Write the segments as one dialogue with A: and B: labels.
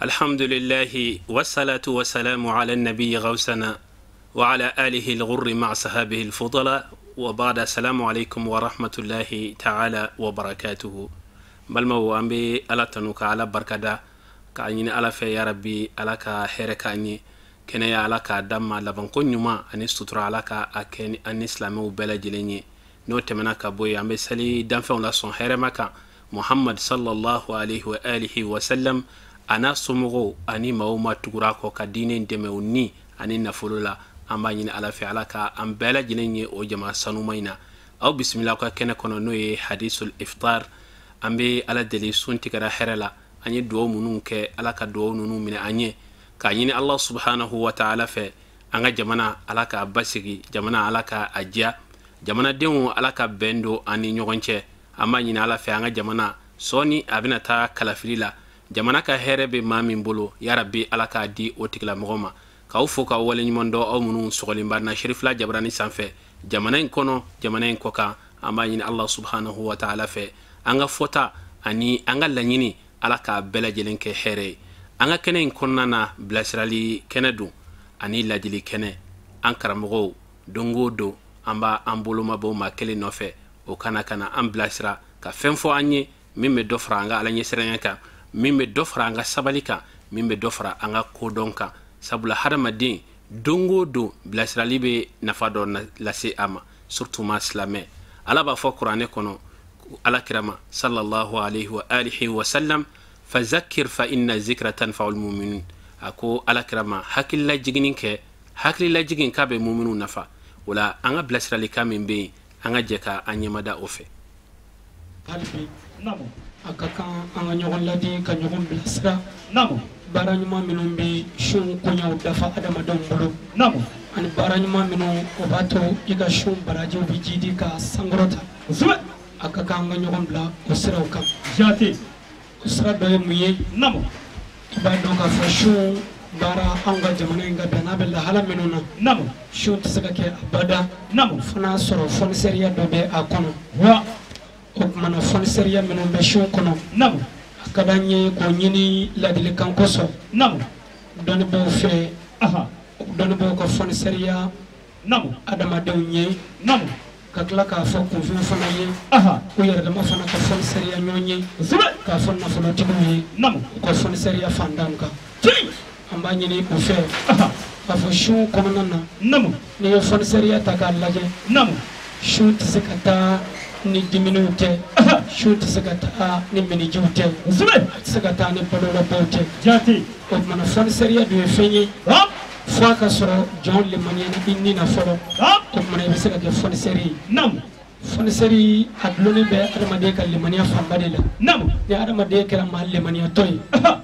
A: الحمد لله والصلاة والسلام على النبي غوثنا وعلى آله الغر مع صحابه الفضلاء وبعد السلام عليكم ورحمة الله تعالى وبركاته بالمو أمبي ألا تنوك على بركدا كأني ألا في يا ربي ألا كهرك أني كنا يا ألا كدم لبنكون يوما أني ستر ألا كأكني أني إسلامي بلا جلني نوت منا كبوي أمبي سلي دم في الله صن هرمك محمد صلى الله عليه وآله وسلم ana somogo ani mauma tugura ko ka dinen demewni ani nafolula amba nyini ala fi alaka am bela jinenye o jama sanumayna aw bismillah ko kene kono no ye hadithul iftar ambe ala deli sunti kada herala ani do munun ke alaka do nunu mine anye ka nyini allah subhanahu wa ta'ala fe anga jamana alaka basigi jamana alaka ajja jamana denwo alaka bendo ani nyogonche amba nyini ala fe anga jamana soni abina ta kalafilila jamana ka herebe mamin bolo ya rabbi alaka di otikla mogoma ka ufo ka wale nyimondo aw munu sogoli barna sharifla jabrani sanfe jamana en kono jamana en koka amma yin allah subhanahu wa ta'ala fe anga fota ani anga lanyini alaka bela jelenke here anga kene en konnana blasrali kenedu ani ladili kene ankara mogo dongo do amba ambolo mabo makele nofe o kana am blasra ka femfo anye mimme dofra anga ala nyesrenka mimbe dofra anga sabalika mimbe dofra anga kodonka sabula haramadin dongo do blasrali be nafado na lase ama surtout ma islamé ala ba fo qur'ane kono ala kirama sallallahu alayhi wa alihi wa sallam fazakkir fa inna zikra tanfa'ul mu'minin ako ala kirama hakil la jigin ka be mu'minu nafa wala anga blasrali kamimbe anga jeka anyamada ofe
B: qalbi namo akakan anga nyogon ladi ka nyogon bilasra namo baranyuma minum bi shun kunya dafa adama don bulu namo ani baranyuma minum obato iga shun barajo bi jidi ka sangrota zuba akakan anga nyogon bla osira okam jati osira do muye namo ba do ka fa shun bara anga jamana inga dana bella hala minuna namo shun tsaka ke abada namo fana soro fon seriya do be akono wa mana fon seriya menu be shun kono nam akadanye ko nyini ladili kan koso nam don bo fe don bo ko fon seriya nam adama de nye nam kakla ka fo ko fi fona ye ko yere dama fona ko fon seriya nyonye zuba ka fon na fona tibuye nam ko fon seriya fandanka amba nyini ko fe ka fo shun kono nana nam ne fon seriya takalaje nam shun tsekata ni diminu te shoot sagata ni mini jute zube sagata ni polola bote jati o mana fon seriya do fenyi fo ka soro jon le maniana inni na folo o mana be sagata fon seri nam fon seri adloni be adama de kal limaniya fambade la nam ya adama de kala mal limaniya toy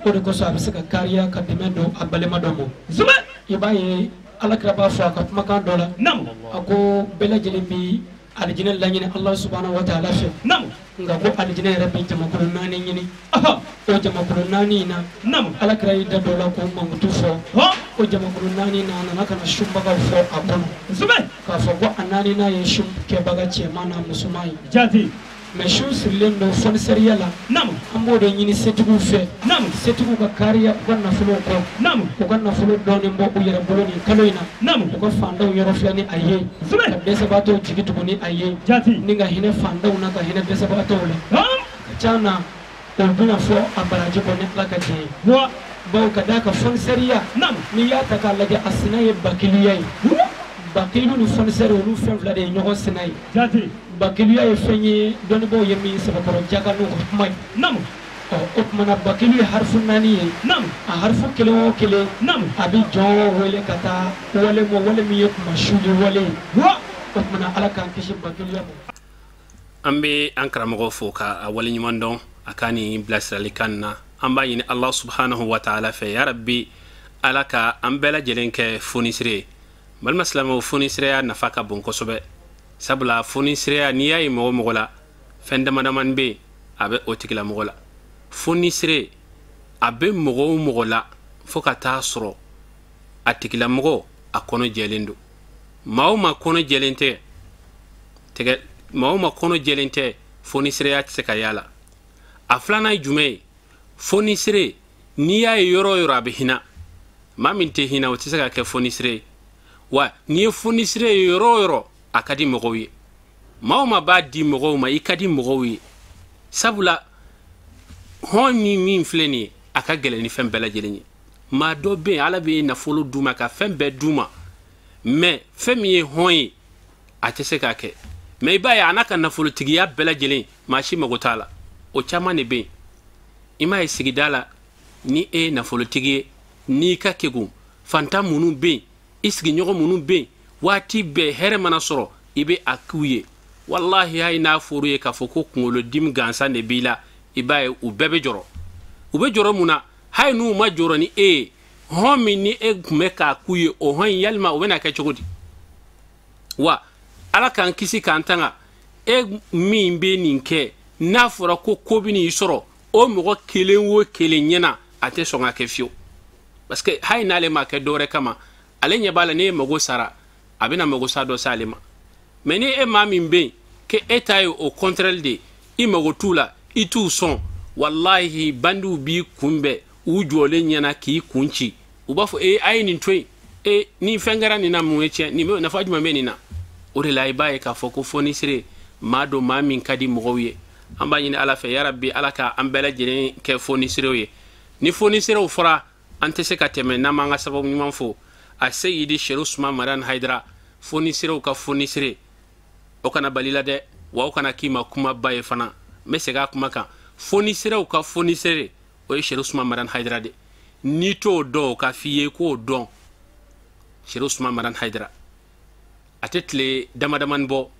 B: o de ko so be sagata kariya ka demendo abale madomo zube ibaye alakraba fo ka makan dola nam ako bela jelimbi aljina lanyine allah subhanahu wa ta'ala fe nam nga ko aljina rabbi jamakul nani nyini o jamakul nani na nam alakrai da dola ko mangutu fo o jamakul nani na na kana shumba ka fo akono zube ka fo ko anani na ye shum ke baga che mana musumai jati me shun sirlen do fon seriala nam ambo do nyini setugu fe nam setugu ka kariya ko na fulo ko nam ko na fulo do ni mbo yere boloni kaloina nam ko fanda yoro flani aye zube be sabato jigitu ni aye jati ninga hine fanda una ka hine be sabato le chana o bina fo abaraji ko ne lakati wa bo kada ka fon seriya nam ni ya ta ka lage asinaye bakiliyai bakilu ni fon seriya lu fen flade nyogo sinai jati bakilu ya fenye doni bo yemi sabakoro jaga no mai nam o mana bakilu harfu nani nam a harfu kilo kile nam abi jo wele kata wale mo wale mi yok mashudi wale wa o mana alaka kishi bakilu ya
A: ambe ankara mo foka a wale nyimandon akani blasrali kanna amba yini allah subhanahu wa ta'ala fe ya rabbi alaka ambela jelenke funisre bal maslamo funisre na faka bon kosobe sabla foni sire ni yayi mo mogola fende madaman be abe otikila mogola foni sire abe mogola foka ta soro atikila mogo akono jelendo mauma kono jelente tege mauma kono jelente foni sire ya tseka yala aflana jume foni sire ni ya yoro yoro abe hina ma min te hina o tisaka ke fonisire wa ni fonisire yoro yoro akadi mogowi ma ba di mogowi ma ikadi mogowi sabula honi min fleni aka gele ni fem bela jelenye ma do be ala be na folo duma ka fem be duma me fem ye hoyi ateseka ke me ba ya anaka na folo tigiya bela jelen ma shi magotala o chama ne be ima isigidala ni na folo tigiye ni ka kegu fanta munu be isigi nyogo munu be wati be here mana soro ibe akuye wallahi hay na furu ye ka foko kungolo dim gansa ne bila ibaye ubebe joro muna hay nu ma joro ni homi ni meka kuye o hon yalma o bena ka chogodi wa ala kan kisi kan tanga mi be ninke na fura ko kobini isoro o mo kelen wo kelen nyena ate songa ke fio parce que hay na le ma ke dore kama ale nya bala ne mago sara abina mago sado salima meni mami be ke etayo au contraire de imago tula itu son wallahi bandu bi kumbe ujole nyana ki kunchi ubafo ay ni toy ni fengara ni na mueche ni na fajuma meni na ore lay baye ka foko fonisire mado mami kadi mogowiye amba ni ala fe ya rabbi alaka ambela jene ke fonisire ye ni fonisire o fora antese ka teme na manga sababu ni manfo a sayyidi Cheikh Ousmane Maran Haidara fonisire ka fonisire o kana balila de wa o kana kima kuma baye fana mesega kuma kan fonisire ka fonisire o Cheikh Ousmane Maran Haidara de ni to do ka fiye ko don Cheikh Ousmane Maran Haidara atetle damadaman bo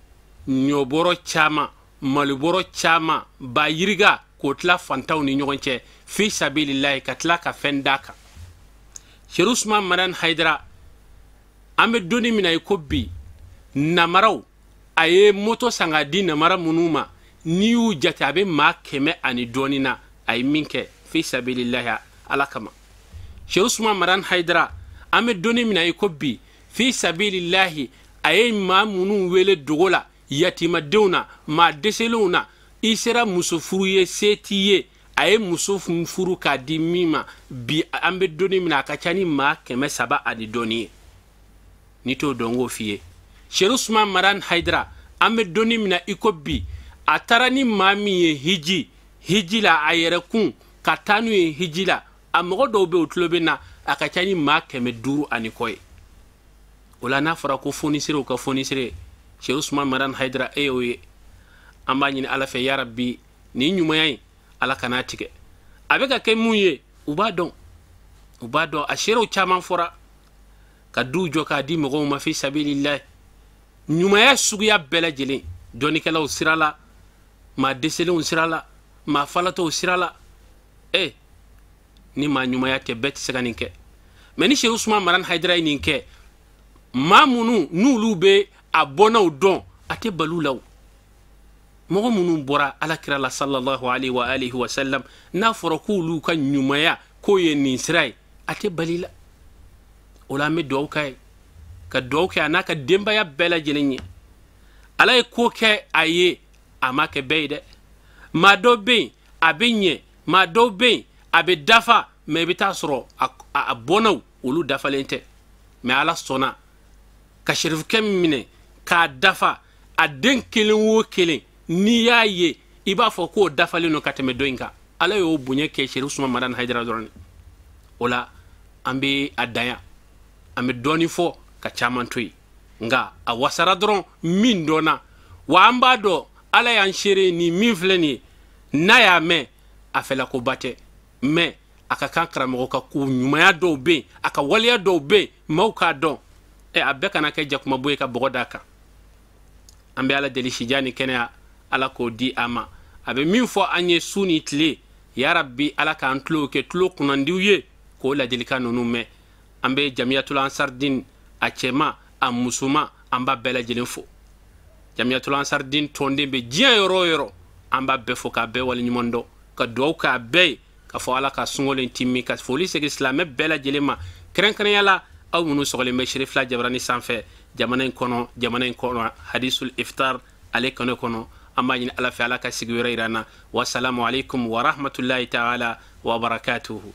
A: nyoboro chama maluboro chama ba yiriga ko tla fantaw ni nyogonche fi sabilillah katla ka fendaka Cheikh Ousmane Maran Haidara ame doni mina ikobi namaraw aye moto sanga di namara munuma niu jatabe ma keme ani donina ay minke fi sabilillah alakama Cheikh Ousmane Maran Haidara ame doni mina ikobi fi sabilillah aye ma munu wele dogola yatima deuna ma deseluna isera musofuruye setiye aye musofuru ka di mima bi ambe doni mina kachani ma keme saba ani doni nito dongo fiye Cheikh Ousmane Maran Haidara ame doni mina ikobi atarani mami ye hiji la ayere kun katanu ye hiji la amogo do be utlobe na akachani ma keme duru ani koy ola na fara ko fonisire ka fonisire Cheikh Ousmane Maran Haidara oye amba ni ala fe ya rabbi ni nyumayai ala kana tike abeka ke munye ubadon ashero chaman fora ka dujo ka di mo ma fi sabilillah nyumaya suguya bela jelen doni kala usirala ma desele usirala ma falato usirala ni ma nyumaya te bet seganinke meni Cheikh Ousmane Maran Haidara ninke mamunu nulube abona udon ate balulaw mogo munu bora ala kirala sallallahu alaihi wa alihi wa sallam na foroku lu kan nyumaya ko ye nisrai ate balila ola me do kay ka do kay anaka demba ya bela jelenye ala ko kay aye amake beide ma do be abenye ma do be abe dafa me bita soro a bonaw ulu dafa lente me ala sona ka sherif kemine ka dafa a den kelen wo kelen ni yaye iba fo ko dafale no kateme doinka ala yo bunye ke Cheikh Ousmane Maran Haidara dorani ola ambe adaya ambe doni fo ka chamantoy nga a wasara doron min dona wa amba do ala yan shere ni min fleni na ya me afela ko bate me aka kankara mo ka ku nyumaya do be aka waliya do be mawka do abeka na ke jakuma boy ka bogodaka ambe ala deli shijani kenya ala ko di ama abe min fo anye suni tle ya rabbi ala ka antlo ke tlo kunandiuye ko la delika nonu me ambe jamiatul ansardin achema amusuma amba bela jelenfo jamiatul ansardin tonde be jia yoro amba be fo ka be wal nyimondo ka do ka be ka fo ala ka sungole timmi ka fo lise islam bela jelema kren yala aw munu sogole me Cherif la jabrani sanfe jamana kono hadisul iftar ale kono amma ni ala fi ala ka sigwira irana wa assalamu alaikum wa rahmatullahi ta'ala wa barakatuhu